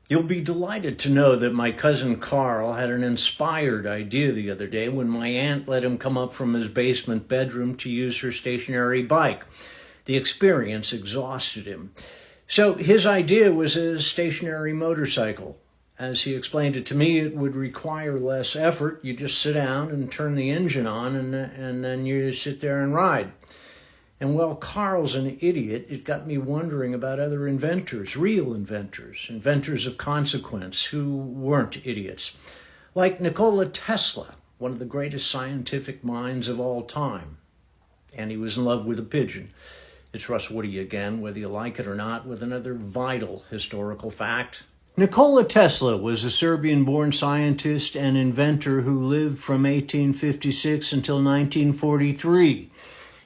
You'll be delighted to know that my cousin Carl had an inspired idea the other day when my aunt let him come up from his basement bedroom to use her stationary bike. The experience exhausted him. So his idea was a stationary motorcycle. As he explained it to me, it would require less effort. You just sit down and turn the engine on, and then you sit there and ride. And while Carl's an idiot, it got me wondering about other inventors, real inventors, inventors of consequence who weren't idiots. Like Nikola Tesla, one of the greatest scientific minds of all time. And he was in love with a pigeon. It's Russ Woody again, whether you like it or not, with another vital historical fact. Nikola Tesla was a Serbian-born scientist and inventor who lived from 1856 until 1943.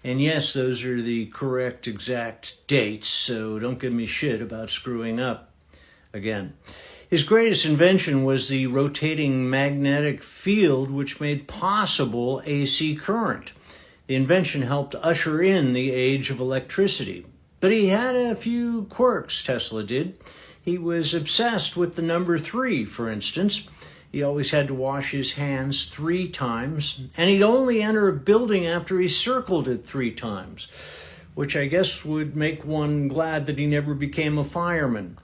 And yes, those are the correct exact dates, so don't give me shit about screwing up again. His greatest invention was the rotating magnetic field, which made possible AC current. The invention helped usher in the age of electricity. But he had a few quirks, Tesla did. He was obsessed with the number 3, for instance. He always had to wash his hands 3 times, and he'd only enter a building after he circled it 3 times, which I guess would make one glad that he never became a fireman.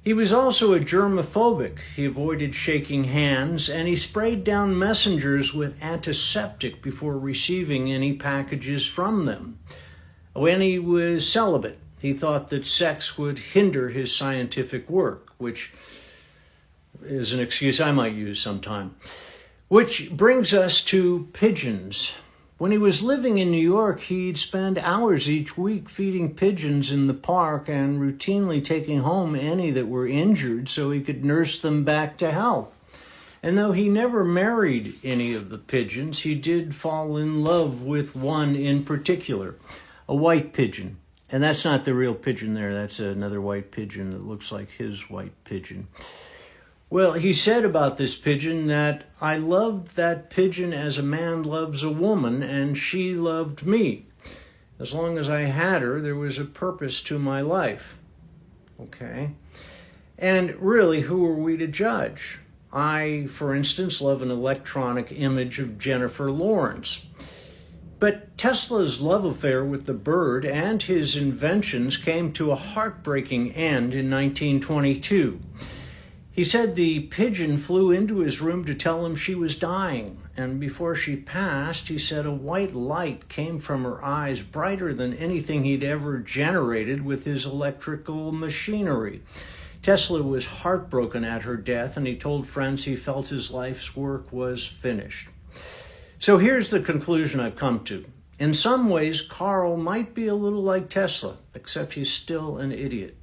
He was also a germophobic. He avoided shaking hands, and he sprayed down messengers with antiseptic before receiving any packages from them. When he was celibate, he thought that sex would hinder his scientific work, which is an excuse I might use sometime. Which brings us to pigeons. When he was living in New York, he'd spend hours each week feeding pigeons in the park and routinely taking home any that were injured so he could nurse them back to health. And though he never married any of the pigeons, he did fall in love with one in particular, a white pigeon. And that's not the real pigeon there. That's another white pigeon that looks like his white pigeon. Well, he said about this pigeon that I loved that pigeon as a man loves a woman, and she loved me. As long as I had her, there was a purpose to my life. Okay. And really, who are we to judge? I, for instance, love an electronic image of Jennifer Lawrence. But Tesla's love affair with the bird and his inventions came to a heartbreaking end in 1922. He said the pigeon flew into his room to tell him she was dying, and before she passed, he said a white light came from her eyes, brighter than anything he'd ever generated with his electrical machinery. Tesla was heartbroken at her death, and he told friends he felt his life's work was finished. So here's the conclusion I've come to. In some ways, Carl might be a little like Tesla, except he's still an idiot.